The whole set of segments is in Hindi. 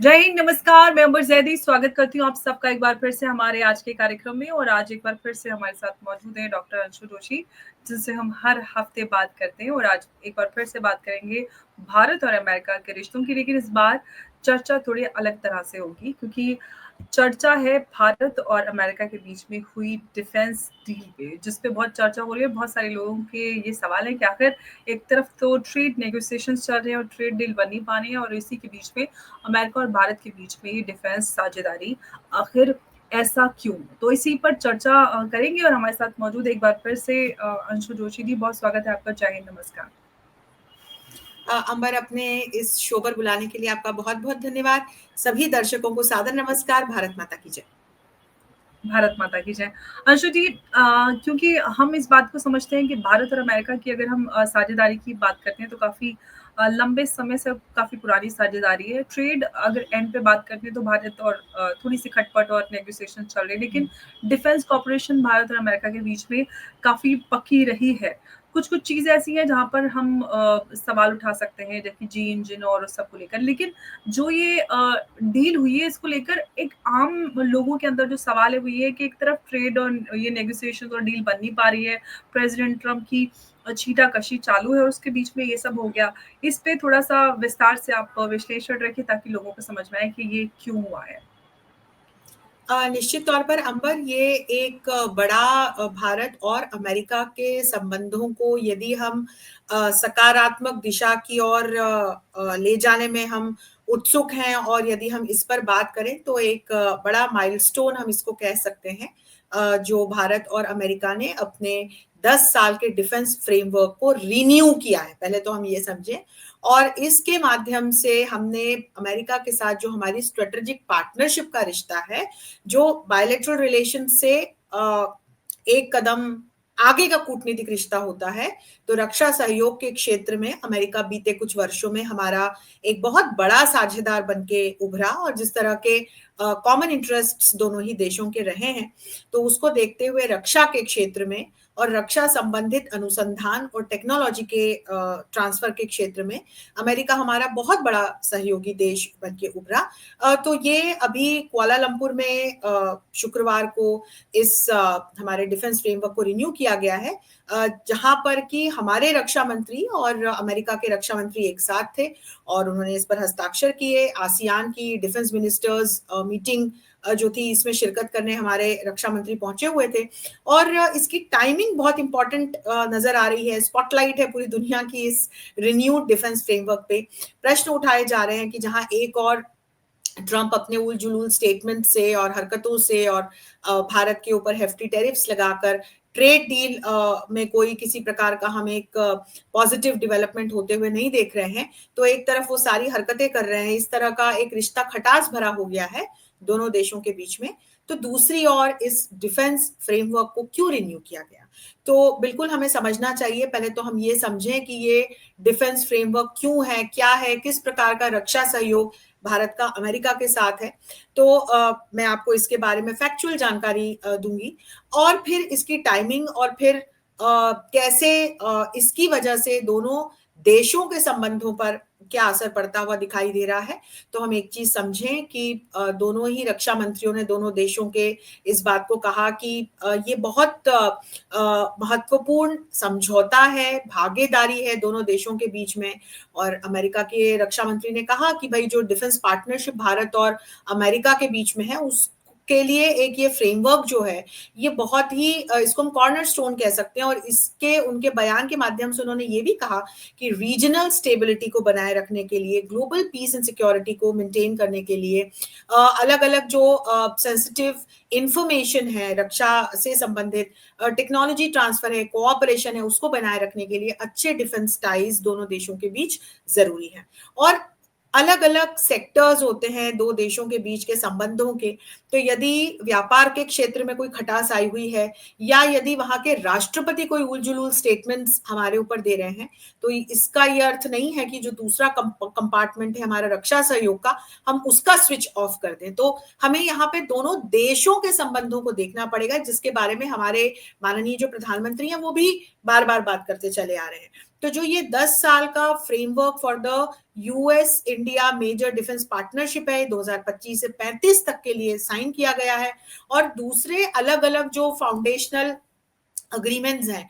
जय हिंद, नमस्कार। मैं अंबर जैदी स्वागत करती हूँ आप सबका एक बार फिर से हमारे आज के कार्यक्रम में। और आज एक बार फिर से हमारे साथ मौजूद हैं डॉक्टर अंशु जोशी, जिनसे हम हर हफ्ते बात करते हैं। और आज एक बार फिर से बात करेंगे भारत और अमेरिका के रिश्तों की, लेकिन इस बार चर्चा थोड़ी अलग तरह से होगी, क्योंकि चर्चा है भारत और अमेरिका के बीच में हुई डिफेंस डील पे, जिस पे बहुत चर्चा हो रही है। बहुत सारे लोगों के ये सवाल है कि आखिर एक तरफ तो ट्रेड नेगोशिएशंस चल रहे हैं और ट्रेड डील बन नहीं पा रही है, और इसी के बीच में अमेरिका और भारत के बीच में ये डिफेंस साझेदारी, आखिर ऐसा क्यों? तो इसी पर चर्चा करेंगे। और हमारे साथ मौजूद एक बार फिर से अंशु जोशी जी, बहुत स्वागत है आपका। जय हिंद, नमस्कार। अंबर, अपने इस शो पर बुलाने के लिए आपका बहुत बहुत धन्यवाद। सभी दर्शकों को सादर नमस्कार। भारत माता की जय। भारत माता की जय। अंशु जी, क्योंकि हम इस बात को समझते हैं कि भारत और अमेरिका की अगर हम साझेदारी की बात करते हैं तो काफ़ी लंबे समय से काफ़ी पुरानी साझेदारी है। ट्रेड अगर एंड पे बात करते हैं तो भारत और थोड़ी-सी खटपट और नेगोशिएशन चल रही है, लेकिन डिफेंस कॉर्पोरेशन भारत और अमेरिका के बीच में काफ़ी पक्की रही है। कुछ-कुछ चीज़ें ऐसी हैं जहाँ पर हम सवाल उठा सकते हैं, जैसे जी इंजन और उस सब को लेकर। लेकिन जो ये डील हुई है, इसको लेकर एक आम लोगों के अंदर जो सवाल है वो ये है कि एक तरफ ट्रेड और ये नेगोशिएशन और डील बन नहीं पा रही है। प्रेसिडेंट ट्रम्प की छीटाकशी चालू है और उसके बीच में ये सब हो गया। इस पे थोड़ा-सा विस्तार से आप विश्लेषण रखिए, ताकि लोगों को समझ में आए कि ये क्यों हुआ है? निश्चित तौर पर अंबर, ये एक बड़ा भारत और अमेरिका के संबंधों को यदि हम सकारात्मक दिशा की ओर ले जाने में हम उत्सुक हैं, और यदि हम इस पर बात करें तो एक बड़ा माइलस्टोन हम इसको कह सकते हैं, जो भारत और अमेरिका ने अपने 10 साल के डिफेंस फ्रेमवर्क को रिन्यू किया है। पहले तो हम ये समझें, और इसके माध्यम से हमने अमेरिका के साथ जो हमारी स्ट्रेटेजिक पार्टनरशिप का रिश्ता है, जो बायलैटरल रिलेशन से एक कदम आगे का कूटनीतिक रिश्ता होता है, तो रक्षा सहयोग के क्षेत्र में अमेरिका बीते कुछ वर्षों में हमारा एक बहुत बड़ा साझेदार बन के उभरा, और जिस तरह के कॉमन इंटरेस्ट्स दोनों ही देशों के रहे हैं, तो उसको देखते हुए रक्षा के क्षेत्र में और रक्षा संबंधित अनुसंधान और टेक्नोलॉजी के ट्रांसफर के क्षेत्र में अमेरिका हमारा बहुत बड़ा सहयोगी देश बन के उभरा। तो ये अभी कुआलालंपुर में शुक्रवार को इस हमारे डिफेंस फ्रेमवर्क को रिन्यू किया गया है, जहां पर कि हमारे रक्षा मंत्री और अमेरिका के रक्षा मंत्री एक साथ थे और उन्होंने इस पर हस्ताक्षर किए। आसियान की डिफेंस मिनिस्टर्स मीटिंग जो थी, इसमें शिरकत करने हमारे रक्षा मंत्री पहुंचे हुए थे, और इसकी टाइमिंग बहुत इंपॉर्टेंट नजर आ रही है। स्पॉटलाइट है पूरी दुनिया की इस रिन्यूड डिफेंस फ्रेमवर्क पे। प्रश्न उठाए जा रहे हैं कि जहां एक और ट्रंप अपने उल जुलूल स्टेटमेंट से और हरकतों से और भारत के ऊपर हेफ्टी टैरिफ्स लगाकर ट्रेड डील में कोई किसी प्रकार का हम एक पॉजिटिव डेवलपमेंट होते हुए नहीं देख रहे हैं, तो एक तरफ वो सारी हरकतें कर रहे हैं, इस तरह का एक रिश्ता खटास भरा हो गया है दोनों देशों के बीच में। तो दूसरी ओर इस डिफेंस फ्रेमवर्क को क्यों रिन्यू किया गया, तो बिल्कुल हमें समझना चाहिए। पहले तो हम ये समझें कि ये डिफेंस फ्रेमवर्क क्यों है, किस प्रकार का रक्षा सहयोग भारत का अमेरिका के साथ है। तो मैं आपको इसके बारे में फैक्चुअल जानकारी दूंगी, और फिर इसकी टाइमिंग, और फिर कैसे इसकी वजह से दोनों देशों के संबंधों पर क्या असर पड़ता हुआ दिखाई दे रहा है। तो हम एक चीज समझें कि दोनों ही रक्षा मंत्रियों ने दोनों देशों के इस बात को कहा कि ये बहुत महत्वपूर्ण समझौता है, भागीदारी है दोनों देशों के बीच में। और अमेरिका के रक्षा मंत्री ने कहा कि भाई, जो डिफेंस पार्टनरशिप भारत और अमेरिका के बीच में है, उस के लिए एक ये फ्रेमवर्क जो है, ये बहुत ही इसको हम कॉर्नरस्टोन कह सकते हैं। और इसके उनके बयान के माध्यम से उन्होंने ये भी कहा कि रीजनल स्टेबिलिटी को बनाए रखने के लिए, ग्लोबल पीस एंड सिक्योरिटी को मेंटेन करने के लिए, अलग अलग जो सेंसिटिव इंफॉर्मेशन है रक्षा से संबंधित, टेक्नोलॉजी ट्रांसफर है, कोऑपरेशन है, उसको बनाए रखने के लिए अच्छे डिफेंस टाइज दोनों देशों के बीच जरूरी है। और अलग अलग सेक्टर्स होते हैं दो देशों के बीच के संबंधों के। तो यदि व्यापार के क्षेत्र में कोई खटास आई हुई है, या यदि वहां के राष्ट्रपति कोई उलझुल स्टेटमेंट्स हमारे ऊपर दे रहे हैं, तो इसका यह अर्थ नहीं है कि जो दूसरा कंपार्टमेंट है हमारा रक्षा सहयोग का, हम उसका स्विच ऑफ कर दें। तो हमें यहाँ पे दोनों देशों के संबंधों को देखना पड़ेगा, जिसके बारे में हमारे माननीय जो प्रधानमंत्री हैं वो भी बार बार बात करते चले आ रहे हैं। तो जो ये 10 साल का framework for the US India major defence partnership है, 2025 से 35 तक के लिए साइन किया गया है। और दूसरे अलग अलग जो फाउंडेशनल अग्रीमेंट्स हैं,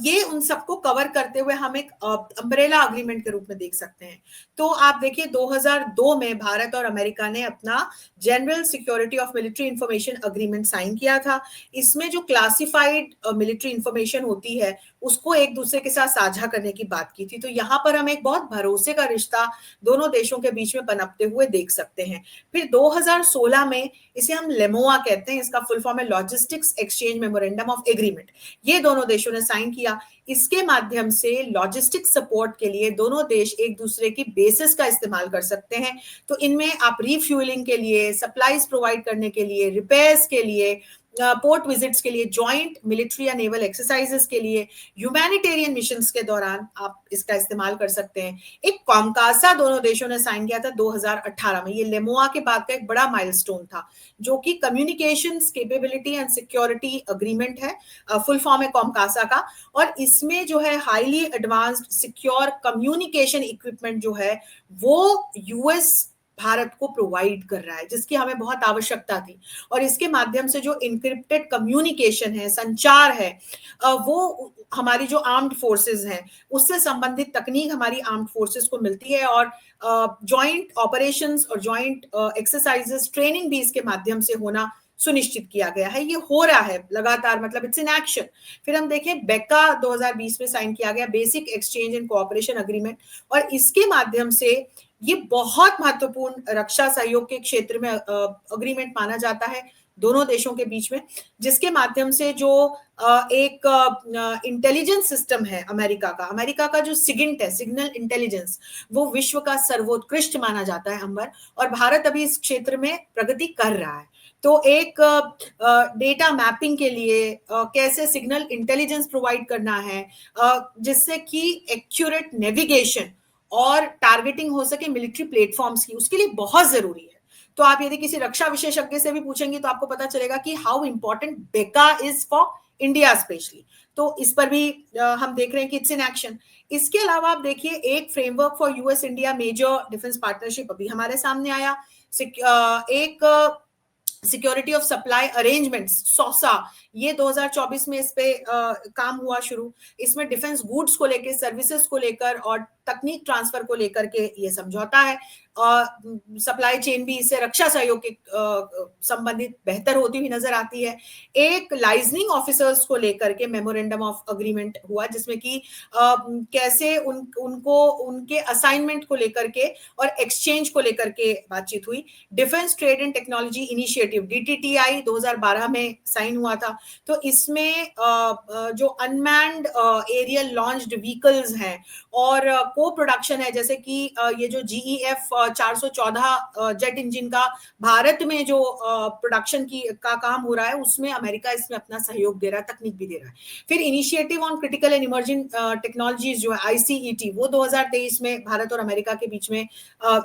ये उन सबको कवर करते हुए हम एक अम्ब्रेला अग्रीमेंट के रूप में देख सकते हैं। तो आप देखिए 2002 में भारत और अमेरिका ने अपना general security of military information agreement sign किया था। इसमें जो क्लासिफाइड मिलिट्री इंफॉर्मेशन होती है उसको एक दूसरे के साथ साझा करने की बात की थी। तो यहाँ पर हम एक बहुत भरोसे का रिश्ता दोनों देशों के बीच में पनपते हुए देख सकते हैं। फिर 2016 में, इसे हम लेमोआ कहते हैं, इसका फुल फॉर्म है logistics exchange memorandum of agreement, ये दोनों देशों ने साइन किया। इसके माध्यम से लॉजिस्टिक सपोर्ट के लिए दोनों देश एक दूसरे की बेसिस का इस्तेमाल कर सकते हैं। तो इनमें आप रिफ्यूलिंग के लिए, सप्लाईज प्रोवाइड करने के लिए, रिपेयर्स के लिए, पोर्ट विजिट्स के लिए, जॉइंट मिलिट्री या नेवल एक्सरसाइजेस के लिए, ह्यूमैनिटेरियन मिशंस के दौरान आप इसका इस्तेमाल कर सकते हैं। एक कॉमकासा दोनों देशों ने साइन किया था 2018 में। ये लेमोआ के बाद का एक बड़ा माइलस्टोन था, जो कि communications capability and security agreement है, फुल फॉर्म है कॉमकासा का। और इसमें जो है highly advanced secure communication equipment जो है वो यूएस भारत को प्रोवाइड कर रहा है, जिसकी हमें बहुत आवश्यकता थी। और इसके माध्यम से जो इंक्रिप्टेड कम्युनिकेशन है, संचार है, वो हमारी जो आर्म्ड फोर्सेस हैं उससे संबंधित तकनीक हमारी आर्म्ड फोर्सेस को मिलती है। और जॉइंट ऑपरेशंस और जॉइंट एक्सरसाइजेस, ट्रेनिंग भी इसके माध्यम से होना सुनिश्चित किया गया है। ये हो रहा है लगातार, मतलब इट्स इन एक्शन। फिर हम देखें बेका 2020 में साइन किया गया, basic exchange and cooperation agreement, और इसके माध्यम से ये बहुत महत्वपूर्ण रक्षा सहयोग के क्षेत्र में अग्रीमेंट माना जाता है दोनों देशों के बीच में, जिसके माध्यम से जो एक इंटेलिजेंस सिस्टम है अमेरिका का जो सिगिंट है, सिग्नल इंटेलिजेंस, वो विश्व का सर्वोत्कृष्ट माना जाता है अंबर। और भारत अभी इस क्षेत्र में प्रगति कर रहा है। तो एक डेटा मैपिंग के लिए कैसे सिग्नल इंटेलिजेंस प्रोवाइड करना है, जिससे कि एक्यूरेट नेविगेशन और टारगेटिंग हो सके मिलिट्री प्लेटफॉर्म्स की, उसके लिए बहुत जरूरी है। तो आप यदि किसी रक्षा विशेषज्ञ से भी पूछेंगे तो आपको पता चलेगा कि हाउ इंपॉर्टेंट बेका इज फॉर इंडिया स्पेशली। तो इस पर भी हम देख रहे हैं कि इट्स इन एक्शन। इसके अलावा आप देखिए एक framework for US India major defence partnership अभी हमारे सामने आया। एक security of supply arrangements, SOSA, ये 2024 में इस पे काम हुआ शुरू। इसमें डिफेंस गुड्स को लेकर, सर्विसेज को लेकर और तकनीक ट्रांसफर को लेकर के ये समझौता है। सप्लाई चेन भी इससे रक्षा सहयोग के संबंधित बेहतर होती हुई नजर आती है। एक लाइजनिंग ऑफिसर्स को लेकर के मेमोरेंडम ऑफ अग्रीमेंट हुआ, जिसमें कि कैसे उनको उनके असाइनमेंट को लेकर के और एक्सचेंज को लेकर के बातचीत हुई। Defence trade and technology initiative DTTI 2012 में साइन हुआ था। तो इसमें जो अनमैन्ड एरियल लॉन्च्ड व्हीकल्स हैं और को प्रोडक्शन है, जैसे कि ये जो जीईएफ 414 जेट इंजन का भारत में जो प्रोडक्शन का काम हो रहा है, उसमें अमेरिका इसमें अपना सहयोग दे रहा है, तकनीक भी दे रहा है। फिर initiative on critical and emerging technologies जो है आईसीईटी, वो 2023 में भारत और अमेरिका के बीच में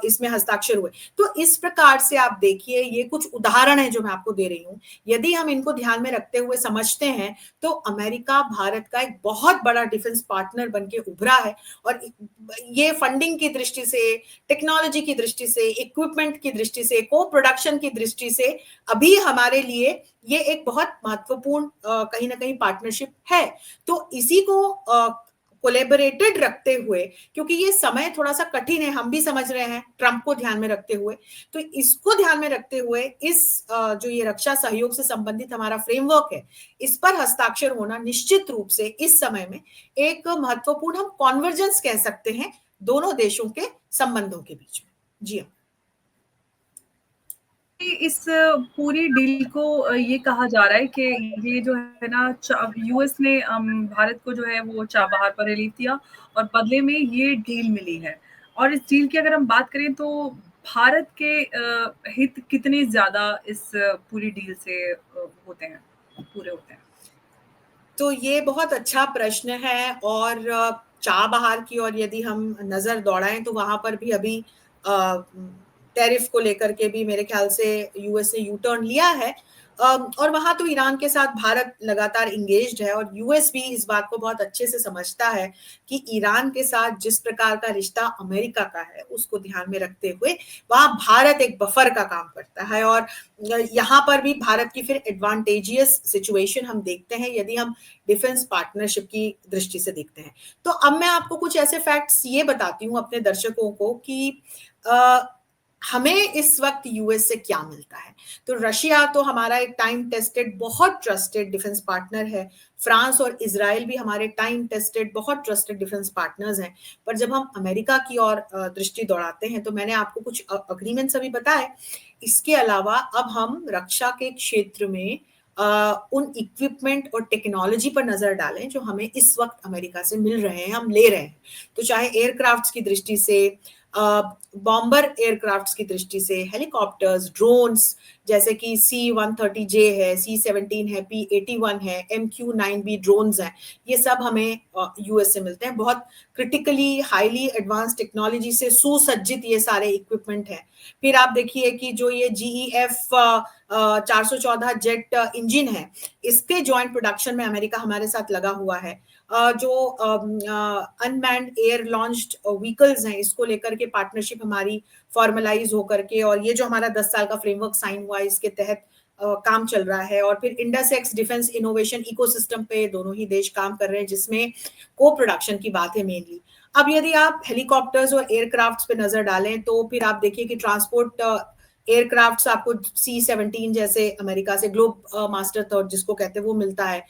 इसमें हस्ताक्षर हुए। तो इस प्रकार से आप देखिए, ये कुछ उदाहरण है जो मैं आपको दे रही हूँ। यदि हम इनको ध्यान में रखते हुए समझते हैं तो अमेरिका भारत का एक बहुत बड़ा डिफेंस पार्टनर बनके उभरा है। और ये फंडिंग की दृष्टि से, टेक्नोलॉजी की दृष्टि से, इक्विपमेंट की दृष्टि से, को प्रोडक्शन की दृष्टि से अभी हमारे लिए ये एक बहुत महत्वपूर्ण कहीं ना कहीं पार्टनरशिप है। तो इसी को कोलेबोरेटेड रखते हुए, क्योंकि ये समय थोड़ा सा कठिन है, हम भी समझ रहे हैं, ट्रंप को ध्यान में रखते हुए, तो इसको ध्यान में रखते हुए इस जो ये रक्षा सहयोग से संबंधित हमारा फ्रेमवर्क है, इस पर हस्ताक्षर होना निश्चित रूप से इस समय में एक महत्वपूर्ण, हम कॉन्वर्जेंस कह सकते हैं दोनों देशों के संबंधों के बीच में। जी हाँ, इस पूरी डील को ये कहा जा रहा है कि ये जो है ना, यूएस ने भारत को जो है वो चाबहार पर रिलीफ दिया और बदले में ये डील मिली है। और इस डील की अगर हम बात करें तो भारत के हित कितने ज्यादा इस पूरी डील से होते हैं, पूरे होते हैं? तो ये बहुत अच्छा प्रश्न है। और चाबहार की और यदि हम नजर दौड़ाएं तो वहां पर भी अभी टैरिफ को लेकर के भी मेरे ख्याल से यूएस ने यू टर्न लिया है। और वहाँ तो ईरान के साथ भारत लगातार एंगेज्ड है, और यूएस भी इस बात को बहुत अच्छे से समझता है कि ईरान के साथ जिस प्रकार का रिश्ता अमेरिका का है, उसको ध्यान में रखते हुए वहाँ भारत एक बफर का काम करता है। और यहाँ पर भी भारत की फिर एडवांटेजियस सिचुएशन हम देखते हैं यदि हम डिफेंस पार्टनरशिप की दृष्टि से देखते हैं। तो अब मैं आपको कुछ ऐसे फैक्ट्स ये बताती हूँ अपने दर्शकों को कि हमें इस वक्त यूएस से क्या मिलता है। तो रशिया तो हमारा एक टाइम टेस्टेड बहुत ट्रस्टेड डिफेंस पार्टनर है। फ्रांस और इजराइल भी हमारे टाइम टेस्टेड बहुत ट्रस्टेड डिफेंस पार्टनर्स हैं। पर जब हम अमेरिका की ओर दृष्टि दौड़ाते हैं तो मैंने आपको कुछ अग्रीमेंट्स अभी बताए। इसके अलावा अब हम रक्षा के क्षेत्र में उन इक्विपमेंट और टेक्नोलॉजी पर नजर डालें जो हमें इस वक्त अमेरिका से मिल रहे हैं, हम ले रहे हैं। तो चाहे एयरक्राफ्ट्स की दृष्टि से, बॉम्बर एयरक्राफ्ट्स की दृष्टि से, हेलीकॉप्टर्स, ड्रोन्स जैसे कि C-130J है, C-17 है, P-81 है, MQ-9B ड्रोन्स हैं, ये सब हमें यूएस से मिलते हैं। बहुत क्रिटिकली हाईली एडवांस टेक्नोलॉजी से सुसज्जित ये सारे इक्विपमेंट हैं। फिर आप देखिए कि जो ये GEF 414 जेट इंजन है, इसके जॉइंट प्रोडक्शन में अमेरिका हमारे साथ लगा हुआ है। जो अनमैन्ड एयर लॉन्च्ड व्हीकल्स हैं, इसको लेकर के पार्टनरशिप हमारी फॉर्मलाइज होकर के, और ये जो हमारा 10 साल का फ्रेमवर्क साइन हुआ है, इसके तहत काम चल रहा है। और फिर Indus x defence innovation ecosystem पे दोनों ही देश काम कर रहे हैं, जिसमें को प्रोडक्शन की बात है मेनली। अब यदि आप हेलीकॉप्टर्स और एयरक्राफ्ट्स पे नजर डालें तो फिर आप देखिए कि ट्रांसपोर्ट एयरक्राफ्ट्स आपको C-17 जैसे अमेरिका से ग्लोब मास्टर थर्ड जिसको कहते हैं वो मिलता है।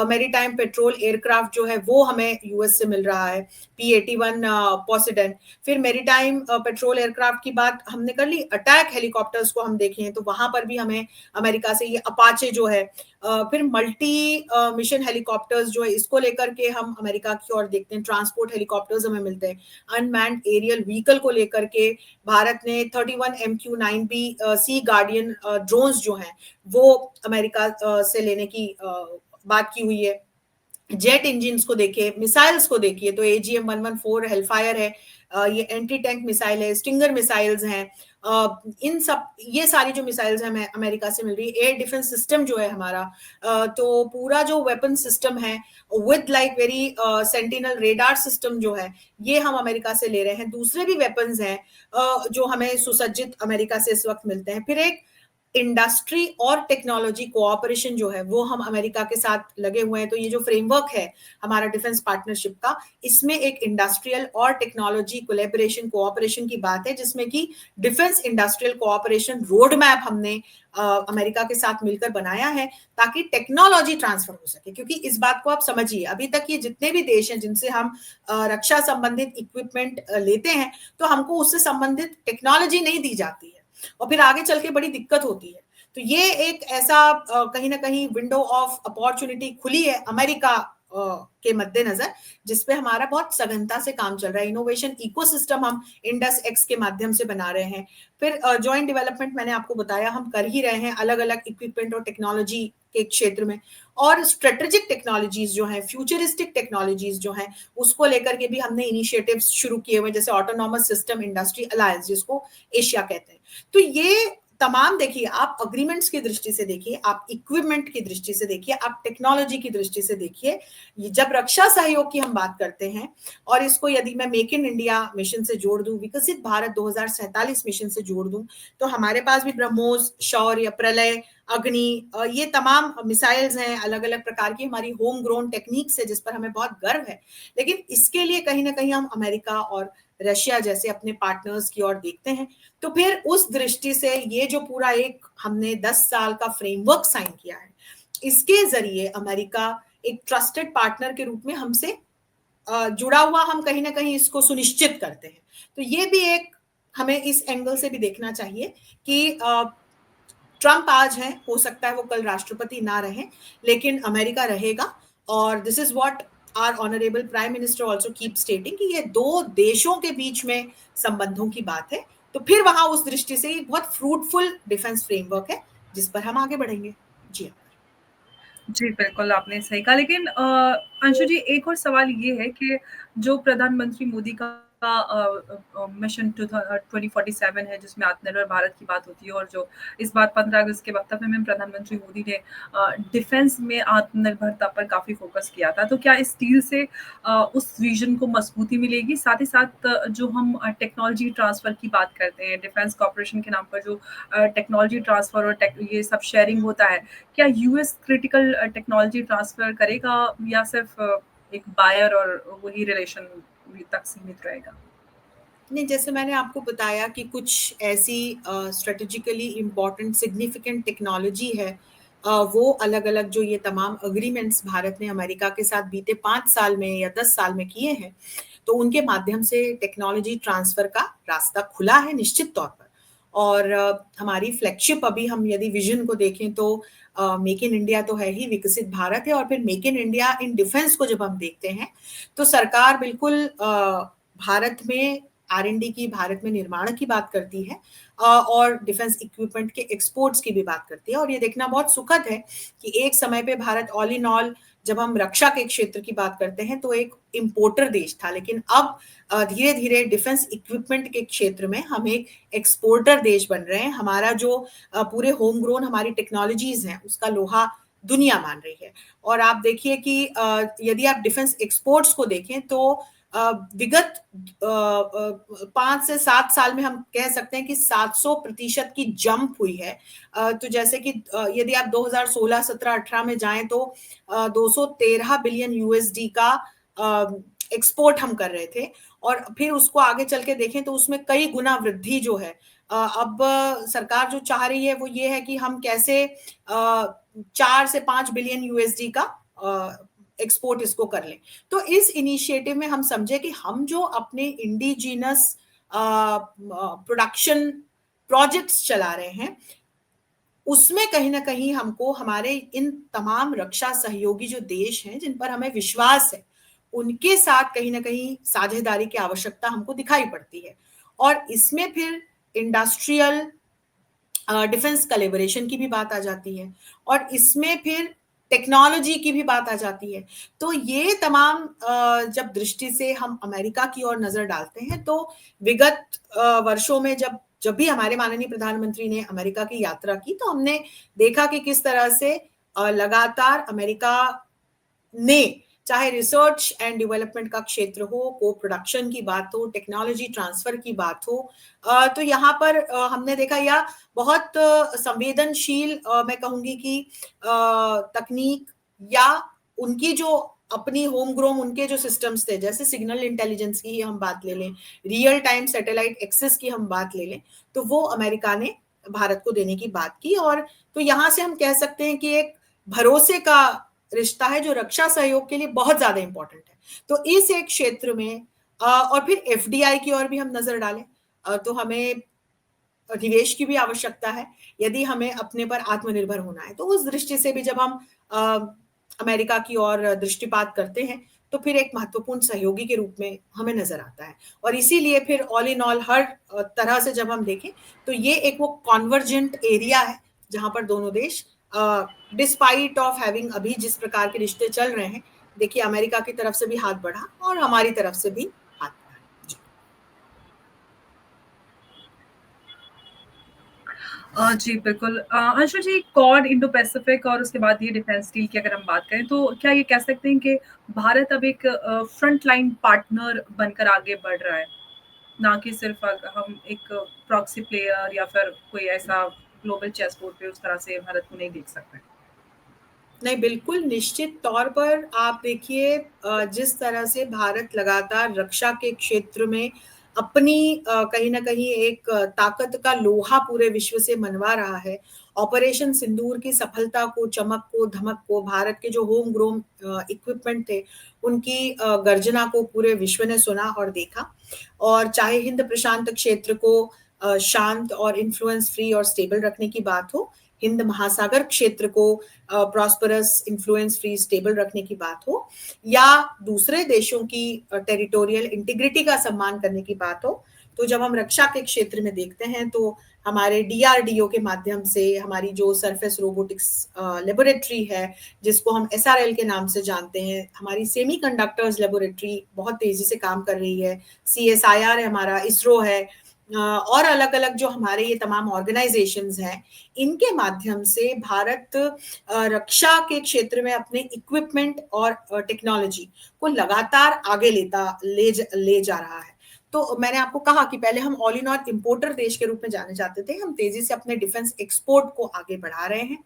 मेरीटाइम पेट्रोल एयरक्राफ्ट जो है वो हमें यूएस से मिल रहा है, P-81 पोसेडन। फिर मेरीटाइम पेट्रोल एयरक्राफ्ट की बात हमने कर ली। अटैक हेलीकॉप्टर्स को हम देखें तो वहां पर भी हमें अमेरिका से ये अपाचे जो है, फिर मल्टी मिशन हेलीकॉप्टर्स जो है, इसको लेकर के हम अमेरिका की ओर देखते हैं। ट्रांसपोर्ट हेलीकॉप्टर्स हमें मिलते हैं। अनमैन्ड एरियल व्हीकल को लेकर के भारत ने 31 MQ-9B सी गार्डियन ड्रोन्स जो हैं वो अमेरिका से लेने की बात की हुई है। जेट इंजिन को देखिए, मिसाइल्स को देखिए तो AGM-114 हेलफायर है, ये एंटी टैंक मिसाइल है, स्टिंगर मिसाइल्स हैं। इन सब ये सारी जो मिसाइल्स हैं हमें अमेरिका से मिल रही है। एयर डिफेंस सिस्टम जो है हमारा, तो पूरा जो वेपन सिस्टम है with like very sentinel radar system जो है, ये हम अमेरिका से ले रहे हैं। दूसरे भी वेपन्स हैं जो हमें सुसज्जित अमेरिका से इस वक्त मिलते हैं। फिर एक इंडस्ट्री और टेक्नोलॉजी कोऑपरेशन जो है वो हम अमेरिका के साथ लगे हुए हैं। तो ये जो फ्रेमवर्क है हमारा डिफेंस पार्टनरशिप का, इसमें एक इंडस्ट्रियल और टेक्नोलॉजी कोलैबोरेशन कोऑपरेशन की बात है, जिसमें कि defence industrial cooperation road map हमने अमेरिका के साथ मिलकर बनाया है ताकि टेक्नोलॉजी ट्रांसफर हो सके। क्योंकि इस बात को आप समझिए, अभी तक ये जितने भी देश हैं जिनसे हम रक्षा संबंधित इक्विपमेंट लेते हैं, तो हमको उससे संबंधित टेक्नोलॉजी नहीं दी जाती है और फिर आगे चल के बड़ी दिक्कत होती है। तो ये एक ऐसा कहीं ना कहीं विंडो ऑफ अपॉर्चुनिटी खुली है अमेरिका के मद्देनजर, जिसपे हमारा बहुत सघनता से काम चल रहा है। इनोवेशन इकोसिस्टम हम इंडस एक्स के माध्यम से बना रहे हैं। फिर जॉइंट डेवलपमेंट मैंने आपको बताया हम कर ही रहे हैं अलग अलग इक्विपमेंट और टेक्नोलॉजी के क्षेत्र में। और स्ट्रेटेजिक टेक्नोलॉजीज जो है, फ्यूचरिस्टिक टेक्नोलॉजीज जो है, उसको लेकर के भी हमने इनिशिएटिव्स शुरू किए हुए, जैसे ऑटोनॉमस सिस्टम इंडस्ट्री अलायंस जिसको एशिया कहते हैं। तो ये तमाम देखिए, आप अग्रीमेंट्स की दृष्टि से देखिए, आप इक्विपमेंट की दृष्टि से देखिए, आप टेक्नोलॉजी की दृष्टि से देखिए। जब रक्षा सहयोग की हम बात करते हैं और इसको यदि मैं मेक इन इंडिया मिशन से जोड़ दूं, विकसित भारत 2047 मिशन से जोड़ दूं, तो हमारे पास भी ब्रह्मोस, शौर्य, प्रलय, अग्नि, ये तमाम मिसाइल्स हैं, अलग अलग प्रकार की हमारी होम ग्रोन टेक्निक्स है जिस पर हमें बहुत गर्व है। लेकिन इसके लिए कहीं ना कहीं हम अमेरिका और रशिया जैसे अपने पार्टनर्स की ओर देखते हैं। तो फिर उस दृष्टि से ये जो पूरा एक हमने 10 साल का फ्रेमवर्क साइन किया है, इसके जरिए अमेरिका एक ट्रस्टेड पार्टनर के रूप में हमसे जुड़ा हुआ, हम कहीं ना कहीं इसको सुनिश्चित करते हैं। तो ये भी एक हमें इस एंगल से भी देखना चाहिए कि ट्रंप आज हैं, हो सकता है वो कल राष्ट्रपति ना रहे, लेकिन अमेरिका रहेगा। और this is what our honourable prime minister also keep stating कि ये दो देशों के बीच में संबंधों की बात है। तो फिर वहां उस दृष्टि से एक बहुत फ्रूटफुल डिफेंस फ्रेमवर्क है जिस पर हम आगे बढ़ेंगे। जी जी, बिल्कुल आपने सही कहा। लेकिन अंशु जी, एक और सवाल ये है कि जो प्रधानमंत्री मोदी का का मिशन 2047 है, जिसमें आत्मनिर्भर भारत की बात होती है, और जो इस बार 15 अगस्त के वक्तव्य में प्रधानमंत्री मोदी ने डिफेंस में आत्मनिर्भरता पर काफ़ी फ़ोकस किया था। तो क्या इस डील से उस विज़न को मज़बूती मिलेगी? साथ ही साथ जो हम टेक्नोलॉजी ट्रांसफ़र की बात करते हैं, डिफेंस कॉर्पोरेशन के नाम पर जो टेक्नोलॉजी ट्रांसफ़र और ये सब शेयरिंग होता है, क्या यूएस क्रिटिकल टेक्नोलॉजी ट्रांसफ़र करेगा, या सिर्फ़ एक बायर और वही रिलेशन तक सीमित रहेगा? नहीं, जैसे मैंने आपको बताया कि कुछ ऐसी स्ट्रैटेजिकली इम्पोर्टेंट सिग्निफिकेंट टेक्नोलॉजी है, वो अलग-अलग जो ये तमाम एग्रीमेंट्स भारत ने अमेरिका के साथ बीते 5 साल में या 10 साल में किए हैं, तो उनके माध्यम से टेक्नोलॉजी ट्रांसफ़र का रास्ता खुला है निश्चित तौर पर। और हमारी फ्लैगशिप अभी हम यदि विज़न को देखें तो मेक इन इंडिया तो है ही, विकसित भारत है, और फिर make in India in defence को जब हम देखते हैं, तो सरकार बिल्कुल भारत में आर-एन-डी की, भारत में निर्माण की बात करती है, और डिफेंस इक्विपमेंट के एक्सपोर्ट्स की भी बात करती है। और ये देखना बहुत सुखद है कि एक समय पे भारत ऑल इन ऑल, जब हम रक्षा के क्षेत्र की बात करते हैं, तो एक इम्पोर्टर देश था, लेकिन अब धीरे-धीरे डिफेंस इक्विपमेंट के क्षेत्र में हम एक एक्सपोर्टर देश बन रहे हैं। हमारा जो पूरे होम ग्रोन हमारी टेक्नोलॉजीज़ हैं, उसका लोहा दुनिया मान रही है। और आप देखिए कि यदि आप डिफेंस एक्सपोर्ट्स को देखें, तो विगत 5 से 7 साल में हम कह सकते हैं कि 700% की जंप हुई है। तो जैसे कि यदि आप 2016, 17, 18 में जाएँ, तो 213 बिलियन यूएसडी का एक्सपोर्ट हम कर रहे थे, और फिर उसको आगे चल के देखें तो उसमें कई गुना वृद्धि जो है, अब सरकार जो चाह रही है वो ये है कि हम कैसे 4 से 5 बिलियन यूएसडी का एक्सपोर्ट इसको कर लें। तो इस इनिशिएटिव में हम समझे कि हम जो अपने इंडिजिनस प्रोडक्शन प्रोजेक्ट्स चला रहे हैं, उसमें कहीं न कहीं हमको हमारे इन तमाम रक्षा सहयोगी जो देश हैं, जिन पर हमें विश्वास है, उनके साथ कहीं न कहीं साझेदारी की आवश्यकता हमको दिखाई पड़ती है। और इसमें फिर इंडस्ट्रियल डिफेंस कोलैबोरेशन की भी बात आ जाती है, और इसमें फिर टेक्नोलॉजी की भी बात आ जाती है। तो ये तमाम जब दृष्टि से हम अमेरिका की ओर नज़र डालते हैं, तो विगत वर्षों में जब जब भी हमारे माननीय प्रधानमंत्री ने अमेरिका की यात्रा की, तो हमने देखा कि किस तरह से लगातार अमेरिका ने, चाहे रिसर्च एंड डेवलपमेंट का क्षेत्र हो, को-प्रोडक्शन की बात हो, टेक्नोलॉजी ट्रांसफर की बात हो, तो यहाँ पर हमने देखा, या बहुत संवेदनशील, मैं कहूँगी कि तकनीक, या उनकी जो अपनी होम ग्रोन उनके जो सिस्टम्स थे, जैसे सिग्नल इंटेलिजेंस की ही हम बात ले लें, रियल टाइम सैटेलाइट एक्सेस की हम बात ले लें, तो वो अमेरिका ने भारत को देने की बात की। और तो यहाँ से हम कह सकते हैं कि एक भरोसे का रिश्ता है, जो रक्षा सहयोग के लिए बहुत ज़्यादा इम्पोर्टेंट है। तो इस एक क्षेत्र में और फिर एफडीआई की ओर भी हम नज़र डालें, तो हमें निवेश की भी आवश्यकता है, यदि हमें अपने पर आत्मनिर्भर होना है। तो उस दृष्टि से भी जब हम अमेरिका की ओर दृष्टिपात करते हैं, तो फिर एक महत्वपूर्ण सहयोगी के रूप में हमें नज़र आता है। और इसीलिए फिर ऑल इन ऑल हर तरह से जब हम देखें, तो ये एक वो कन्वर्जेंट एरिया है, जहाँ पर दोनों देश डिस्पाइट ऑफ हैविंग अभी जिस प्रकार के रिश्ते चल रहे हैं, देखिए अमेरिका की तरफ से भी हाथ बढ़ा और हमारी तरफ से भी हाथ बढ़ा। जी। जी, बिल्कुल। अंशु जी, क्वाड, इंडो पैसिफिक और उसके बाद ये डिफेंस डील की अगर हम बात करें, तो क्या ये कह सकते हैं कि भारत अब एक फ्रंट लाइन पार्टनर बनकर आगे बढ़ रहा है? ना कि सिर्फ़ हम एक प्रॉक्सी प्लेयर या फिर कोई ऐसा ग्लोबल चेस बोर्ड पे उस तरह से भारत को नहीं देख सकते। नहीं, बिल्कुल, निश्चित तौर पर आप देखिए, जिस तरह से भारत लगातार रक्षा के क्षेत्र में अपनी कहीं न कहीं एक ताकत का लोहा पूरे विश्व से मनवा रहा है। ऑपरेशन सिंदूर की सफलता को, चमक को, धमक को, भारत के जो होम ग्रोन इक्विपमेंट थे, उनकी गर्जना को पूरे विश्व ने सुना और देखा। और चाहे हिंद प्रशांत क्षेत्र को शांत और इन्फ्लुएंस फ्री और स्टेबल रखने की बात हो, हिंद महासागर क्षेत्र को प्रॉस्परस, इन्फ्लुएंस फ्री, स्टेबल रखने की बात हो, या दूसरे देशों की टेरिटोरियल इंटीग्रिटी का सम्मान करने की बात हो, तो जब हम रक्षा के क्षेत्र में देखते हैं तो हमारे डीआरडीओ के माध्यम से हमारी जो सरफेस रोबोटिक्स लेबोरेटरी है, जिसको हम एसआरएल के नाम से जानते हैं, हमारी सेमीकंडक्टर्स लेबोरेटरी बहुत तेजी से काम कर रही है, सीएसआईआर है हमारा, इसरो है, और अलग अलग जो हमारे ये तमाम ऑर्गेनाइजेशंस हैं, इनके माध्यम से भारत रक्षा के क्षेत्र में अपने इक्विपमेंट और टेक्नोलॉजी को लगातार आगे ले जा रहा है। तो मैंने आपको कहा कि पहले हम ऑल इन ऑल इंपोर्टर देश के रूप में जाने जाते थे, हम तेजी से अपने डिफेंस एक्सपोर्ट को आगे बढ़ा रहे हैं।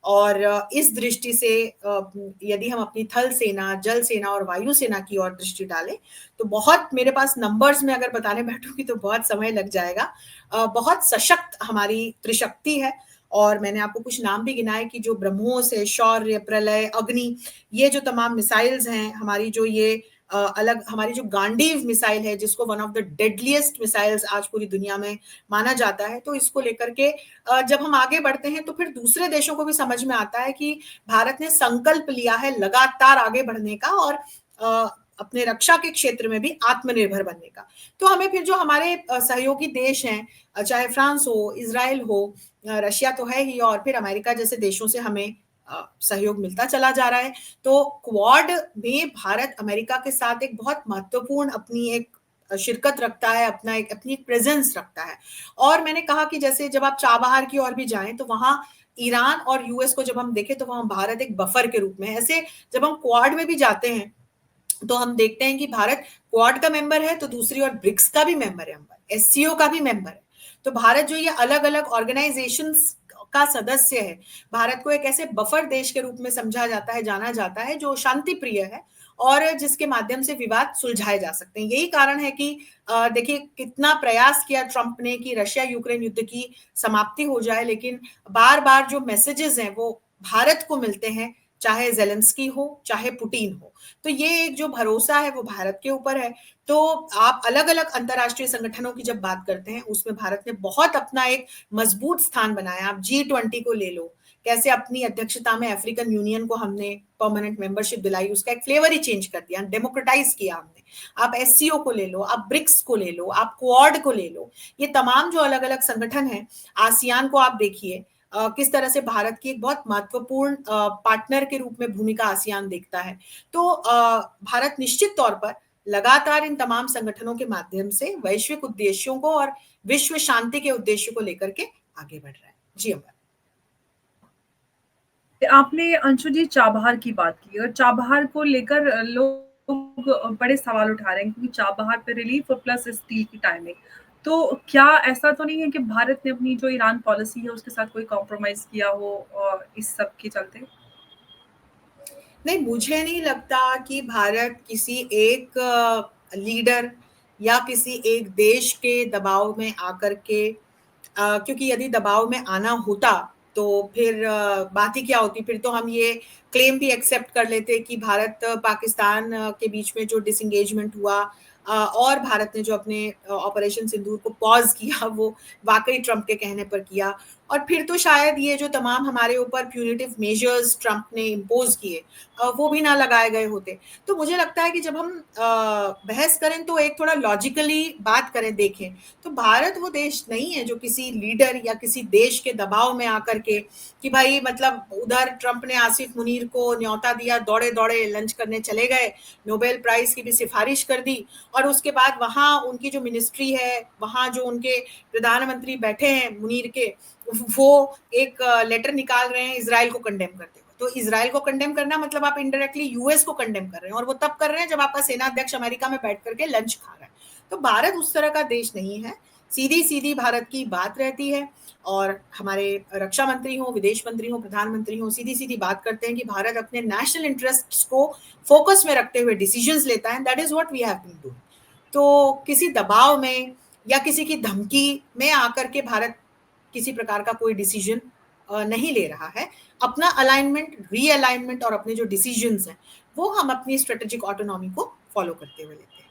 और इस दृष्टि से यदि हम अपनी थल सेना, जल सेना और वायु सेना की ओर दृष्टि डालें, तो बहुत, मेरे पास नंबर्स में अगर बताने बैठूंगी तो बहुत समय लग जाएगा। बहुत सशक्त हमारी त्रिशक्ति है, और मैंने आपको कुछ नाम भी गिनाए कि जो ब्रह्मोस है, शौर्य, प्रलय, अग्नि, ये जो तमाम मिसाइल्स हैं हमारी, जो ये अलग हमारी जो गांडीव मिसाइल है, जिसको one of the deadliest missiles आज पूरी दुनिया में माना जाता है, तो इसको लेकर के जब हम आगे बढ़ते हैं तो फिर दूसरे देशों को भी समझ में आता है कि भारत ने संकल्प लिया है लगातार आगे बढ़ने का, और अपने रक्षा के क्षेत्र में भी आत्मनिर्भर बनने का। तो हमें फिर जो हमारे सहयोगी देश हैं, चाहे फ्रांस हो, इजराइल हो, रशिया तो है ही, और फिर अमेरिका जैसे देशों से हमें सहयोग मिलता चला जा रहा है। तो क्वाड में भारत अमेरिका के साथ एक बहुत महत्वपूर्ण अपनी एक शिरकत रखता है, अपना एक अपनी प्रेजेंस रखता है। और मैंने कहा कि जैसे जब आप चाबहार की ओर भी जाएं तो वहां ईरान और यूएस को जब हम देखें तो वहां भारत एक बफर के रूप में है। ऐसे जब हम क्वाड में भी जाते हैं तो हम देखते हैं कि भारत क्वाड का मेंबर है, तो दूसरी ओर ब्रिक्स का भी मेंबर है, एससीओ का भी मेंबर है। तो भारत जो ये अलग अलग ऑर्गेनाइजेशंस का सदस्य है, भारत को एक ऐसे बफर देश के रूप में समझा जाता है, जाना जाता है, जो शांति प्रिय है और जिसके माध्यम से विवाद सुलझाए जा सकते हैं। यही कारण है कि देखिए कितना प्रयास किया ट्रंप ने कि रशिया यूक्रेन युद्ध की समाप्ति हो जाए, लेकिन बार बार जो मैसेजेस हैं वो भारत को मिलते हैं, चाहे जेलेंस्की हो चाहे पुतिन हो। तो ये एक जो भरोसा है वो भारत के ऊपर है। तो आप अलग अलग अंतरराष्ट्रीय संगठनों की जब बात करते हैं, उसमें भारत ने बहुत अपना एक मजबूत स्थान बनाया। आप G20 को ले लो, कैसे अपनी अध्यक्षता में अफ्रीकन यूनियन को हमने परमानेंट मेंबरशिप दिलाई, उसका एक फ्लेवर ही चेंज कर दिया, डेमोक्रेटाइज किया हमने। आप एससीओ को ले लो, आप ब्रिक्स को ले लो, आप क्वाड को ले लो, ये तमाम जो अलग अलग संगठन है, आसियान को आप देखिए, किस तरह से भारत की एक बहुत महत्वपूर्ण पार्टनर के रूप में भूमिका आसियान देखता है। तो भारत निश्चित तौर पर लगातार इन तमाम संगठनों के माध्यम से वैश्विक उद्देश्यों को और विश्व शांति के उद्देश्य को लेकर के आगे बढ़ रहा है। जी अमर। आपने अंशु जी चाबहार की बात की, और चाबहार को लेकर लोग बड़े सवाल उठा रहे हैं, क्योंकि चाबहार पे रिलीफ और प्लस स्टील की टाइमिंग। तो क्या ऐसा तो नहीं है कि भारत ने अपनी जो ईरान पॉलिसी है उसके साथ कोई कॉम्प्रोमाइज किया हो और इस सब के चलते? नहीं, मुझे नहीं लगता कि भारत किसी एक लीडर या किसी एक देश के दबाव में आकर के, क्योंकि यदि दबाव में आना होता तो फिर बात ही क्या होती, फिर तो हम ये क्लेम भी एक्सेप्ट कर लेते कि भारत पाकिस्तान के बीच में जो डिसंगेजमेंट हुआ, और भारत ने जो अपने ऑपरेशन सिंदूर को पॉज किया, वो वाकई ट्रंप के कहने पर किया। और फिर तो शायद ये जो तमाम हमारे ऊपर प्यूनिटिव मेजर्स ट्रंप ने इम्पोज किए, वो भी ना लगाए गए होते। तो मुझे लगता है कि जब हम बहस करें तो एक थोड़ा लॉजिकली बात करें, देखें, तो भारत वो देश नहीं है जो किसी लीडर या किसी देश के दबाव में आकर के, कि भाई मतलब उधर ट्रंप ने आसिफ मुनीर को न्योता दिया, दौड़े दौड़े लंच करने चले गए, नोबेल प्राइज की भी सिफारिश कर दी, और उसके बाद वहां उनकी जो मिनिस्ट्री है, वहां जो उनके प्रधानमंत्री बैठे हैं मुनीर के, वो एक लेटर निकाल रहे हैं इजराइल को कंडेम करते हुए। तो इजराइल को कंडेम करना मतलब आप इनडायरेक्टली यूएस को कंडेम कर रहे हैं, और वो तब कर रहे हैं जब आपका सेना अध्यक्ष अमेरिका में बैठ करके लंच खा रहा है। तो भारत उस तरह का देश नहीं है, सीधी सीधी भारत की बात रहती है, और हमारे रक्षा मंत्री हो, विदेश मंत्री हो, प्रधानमंत्री हो, सीधी सीधी बात करते हैं कि भारत अपने नेशनल इंटरेस्ट को फोकस में रखते हुए डिसीजंस लेता है, that is what we have been doing. तो किसी दबाव में या किसी की धमकी में आकर के भारत किसी प्रकार का कोई डिसीजन नहीं ले रहा है। अपना अलाइनमेंट, रीअलाइनमेंट और अपने जो डिसीजंस हैं, वो हम अपनी स्ट्रेटेजिक ऑटोनॉमी को फॉलो करते हुए लेते हैं।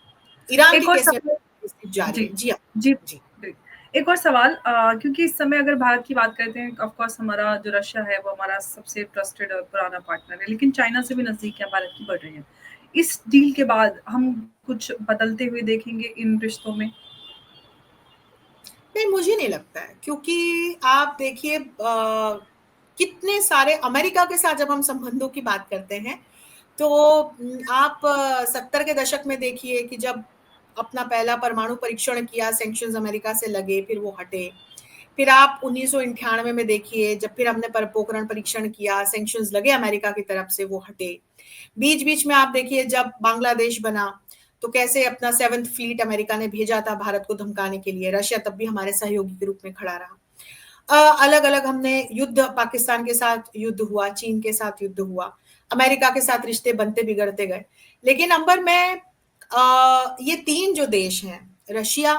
ईरान के एक और केस में सवाल। जारी जी, है। जी हाँ। जी, जी। जी। एक और सवाल, क्योंकि इस समय अगर भारत की बात करते हैं, ऑफ कोर्स हमारा जो रशिया है वो हमारा सबसे ट्रस्टेड और पुराना पार्टनर है, लेकिन चाइना से भी नज़दीकियाँ भारत की बढ़ रही हैं। इस डील के बाद हम कुछ बदलते हुए देखेंगे इन रिश्तों में? नहीं, मुझे नहीं लगता है, क्योंकि आप देखिए कितने सारे अमेरिका के साथ जब हम संबंधों की बात करते हैं, तो आप 70 के दशक में देखिए कि जब अपना पहला परमाणु परीक्षण किया, सैंक्शंस अमेरिका से लगे, फिर वो हटे। फिर आप 1998 में देखिए, जब फिर हमने पोखरण परीक्षण किया, सैंक्शंस लगे अमेरिका की तरफ से, वो हटे। बीच-बीच में आप देखिए जब बांग्लादेश बना, तो कैसे अपना 7th फ्लीट अमेरिका ने भेजा था भारत को धमकाने के लिए, रशिया तब भी हमारे सहयोगी के रूप में खड़ा रहा। अलग-अलग हमने युद्ध, पाकिस्तान के साथ युद्ध हुआ, चीन के साथ युद्ध हुआ, अमेरिका के साथ रिश्ते बनते बिगड़ते गए। लेकिन अंबर मैं ये 3 जो देश हैं, रशिया,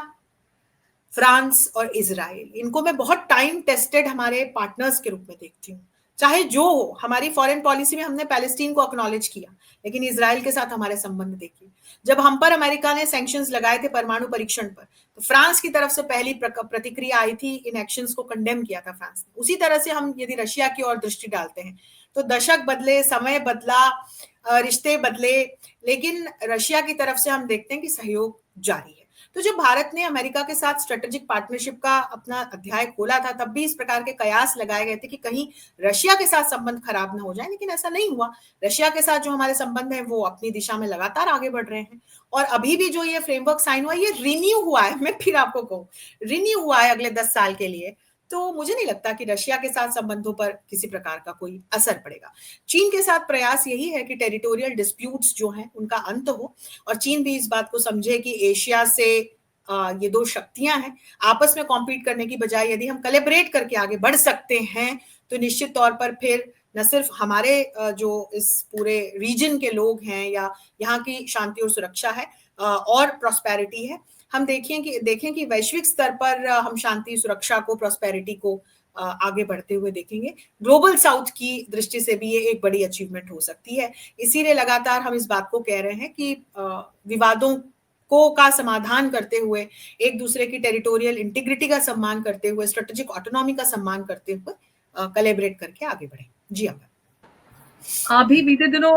फ्रांस और इज़राइल, इनको मैं बहुत टाइम टेस्टेड हमारे पार्टनर्स के रूप में देखती हूँ। चाहे जो हो, हमारी फॉरेन पॉलिसी में हमने पैलेस्टीन को एक्नॉलेज किया, लेकिन इज़राइल के साथ हमारे संबंध देखिए। जब हम पर अमेरिका ने सैंक्शंस लगाए थे परमाणु परीक्षण पर, तो फ्रांस की तरफ से पहली प्रतिक्रिया आई थी, इन एक्शंस को कंडेम किया था फ्रांस ने। उसी तरह से हम यदि रशिया की ओर दृष्टि डालते हैं, तो दशक बदले, समय बदला, रिश्ते बदले, लेकिन रशिया की तरफ से हम देखते हैं कि सहयोग जारी है। तो जब भारत ने अमेरिका के साथ स्ट्रेटेजिक पार्टनरशिप का अपना अध्याय खोला था, तब भी इस प्रकार के कयास लगाए गए थे कि कहीं रशिया के साथ संबंध खराब ना हो जाए, लेकिन ऐसा नहीं हुआ। रशिया के साथ जो हमारे संबंध है, वो अपनी दिशा में लगातार आगे बढ़ रहे हैं। और अभी भी जो ये फ्रेमवर्क साइन हुआ, ये रिन्यू हुआ है, मैं फिर आपको कहूँ, रिन्यू हुआ है अगले 10 साल के लिए। तो मुझे नहीं लगता कि रशिया के साथ संबंधों पर किसी प्रकार का कोई असर पड़ेगा। चीन के साथ प्रयास यही है कि टेरिटोरियल डिस्प्यूट्स जो हैं, उनका अंत हो, और चीन भी इस बात को समझे कि एशिया से ये 2 शक्तियां हैं, आपस में कॉम्पीट करने की बजाय यदि हम कोलैबोरेट करके आगे बढ़ सकते हैं, तो निश्चित तौर पर फिर न सिर्फ हमारे जो इस पूरे रीजन के लोग हैं, या यहाँ की शांति और सुरक्षा है, और प्रॉस्पेरिटी है। हम देखें कि वैश्विक स्तर पर हम शांति, सुरक्षा को, प्रॉस्पेरिटी को आगे बढ़ते हुए देखेंगे। ग्लोबल साउथ की दृष्टि से भी ये एक बड़ी अचीवमेंट हो सकती है। इसीलिए लगातार हम इस बात को कह रहे हैं कि विवादों को का समाधान करते हुए, एक दूसरे की टेरिटोरियल इंटीग्रिटी का सम्मान करते हुए, स्ट्रेटेजिक ऑटोनॉमी का सम्मान करते हुए कोलैबोरेट करके आगे बढ़े। जी अमर। अभी बीते दिनों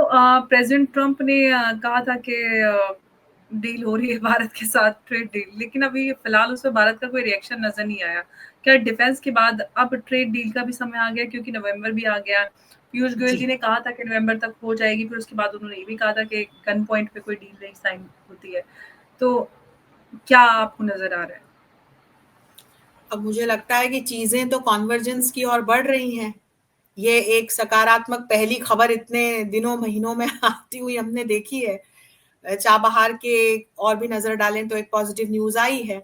प्रेसिडेंट ट्रंप ने कहा था कि डील हो रही है भारत के साथ, ट्रेड डील, लेकिन अभी फिलहाल उसमें भारत का कोई रिएक्शन नजर नहीं आया। क्या डिफेंस के बाद अब ट्रेड डील का भी समय आ गया, क्योंकि नवंबर भी आ गया। पीयूष गोयल जी जी। ने कहा था कि नवंबर तक हो जाएगी, फिर उसके बाद उन्होंने ये भी कहा था कि गन पॉइंट पे कोई डील नहीं साइन होती है। तो क्या आपको नजर आ रहा है? अब मुझे लगता है कि चीजें तो कॉन्वर्जेंस की ओर बढ़ रही हैं। ये एक सकारात्मक पहली खबर इतने दिनों महीनों में आती हुई हमने देखी है। चाबहार के और भी नजर डालें तो एक पॉजिटिव न्यूज आई है।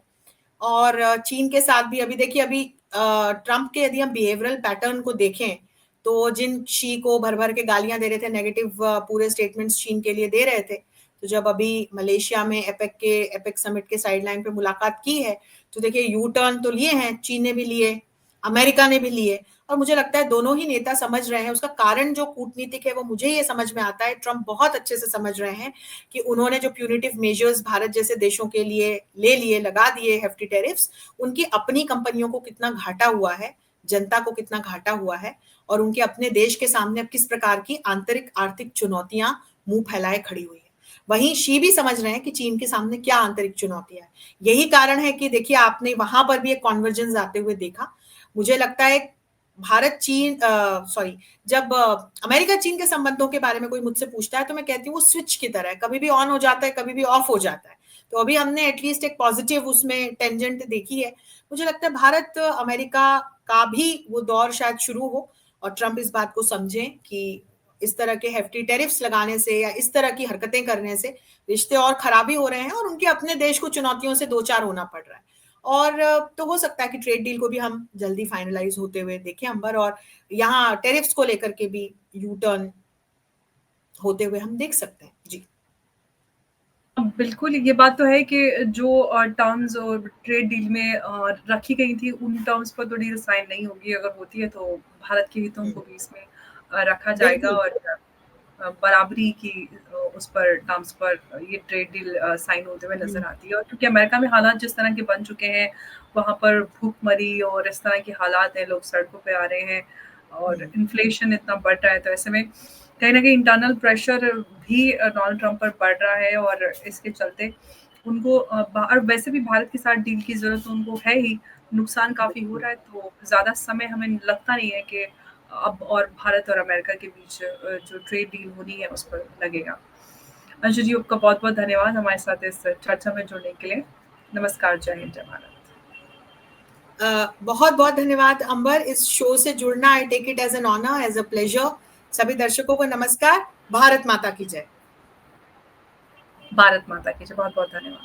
और चीन के साथ भी अभी देखिए, अभी ट्रंप के यदि हम बिहेवियरल पैटर्न को देखें, तो जिन शी को भर भर के गालियां दे रहे थे, नेगेटिव पूरे स्टेटमेंट्स चीन के लिए दे रहे थे, तो जब अभी मलेशिया में एपेक समिट के साइडलाइन पे मुलाकात की है, तो देखिए यू टर्न तो लिए हैं, चीन ने भी लिए, अमेरिका ने भी लिए। और मुझे लगता है दोनों ही नेता समझ रहे हैं, उसका कारण जो कूटनीतिक है वो मुझे ये समझ में आता है, ट्रंप बहुत अच्छे से समझ रहे हैं कि उन्होंने जो प्यूनिटिव मेजर्स भारत जैसे देशों के लिए ले लिए, लगा दिए हेफ्टी टैरिफ्स, उनकी अपनी कंपनियों को कितना घाटा हुआ है, जनता को कितना घाटा हुआ है, और उनके अपने देश के सामने अब किस प्रकार की आंतरिक आर्थिक चुनौतियां मुंह फैलाए खड़ी हुई है। वहीं शी भी समझ रहे हैं कि चीन के सामने क्या आंतरिक चुनौतियां हैं। यही कारण है कि देखिए, आपने वहां पर भी एक कॉन्वर्जेंस आते हुए देखा। मुझे लगता है भारत चीन सॉरी, जब अमेरिका चीन के संबंधों के बारे में कोई मुझसे पूछता है, तो मैं कहती हूँ वो स्विच की तरह है, कभी भी ऑन हो जाता है, कभी भी ऑफ हो जाता है। तो अभी हमने एटलीस्ट एक पॉजिटिव उसमें टेंजेंट देखी है। मुझे लगता है भारत अमेरिका का भी वो दौर शायद शुरू हो, और ट्रंप इस बात को समझें कि इस तरह के हेफ्टी टैरिफ्स लगाने से या इस तरह की हरकतें करने से रिश्ते और खराबी हो रहे हैं, और उनके अपने देश को चुनौतियों से दो चार होना पड़ रहा है। और तो हो सकता है कि ट्रेड डील को भी हम जल्दी फाइनलाइज होते हुए देखें अंबर, और यहाँ टेरिफ्स को लेकर के भी यू टर्न होते हुए हम देख सकते हैं। जी। बिल्कुल, ये बात तो है कि जो टर्म्स और ट्रेड डील में रखी गई थी, उन टर्म्स पर तो डील साइन नहीं होगी। अगर होती है तो भारत के हितों को भी इसमें रखा जाएगा, बिल्कुल। और बराबरी की उस पर टर्म्स पर ये ट्रेड डील साइन होते हुए नज़र आती है। और क्योंकि अमेरिका में हालात जिस तरह के बन चुके हैं, वहाँ पर भूखमरी और इस तरह के हालात हैं, लोग सड़कों पे आ रहे हैं और इन्फ्लेशन इतना बढ़ रहा है, तो ऐसे में कहीं न कहीं इंटरनल प्रेशर भी डोनाल्ड ट्रंप पर बढ़ रहा है, और इसके चलते उनको और वैसे भी भारत के साथ डील की ज़रूरत तो उनको है ही, नुकसान काफ़ी हो रहा है, तो ज़्यादा समय हमें लगता नहीं है कि अब और भारत और अमेरिका के बीच जो ट्रेड डील होनी है, उस पर लगेगा। अंशु जी, आपका बहुत-बहुत धन्यवाद हमारे साथ इस चर्चा में जुड़ने के लिए। नमस्कार, जय हिंद, जय भारत। बहुत-बहुत धन्यवाद अंबर, इस शो से जुड़ना I take it as an honour, as a pleasure. सभी दर्शकों को नमस्कार। भारत माता की जय। भारत माता की जय। बहुत-बहुत धन्यवाद।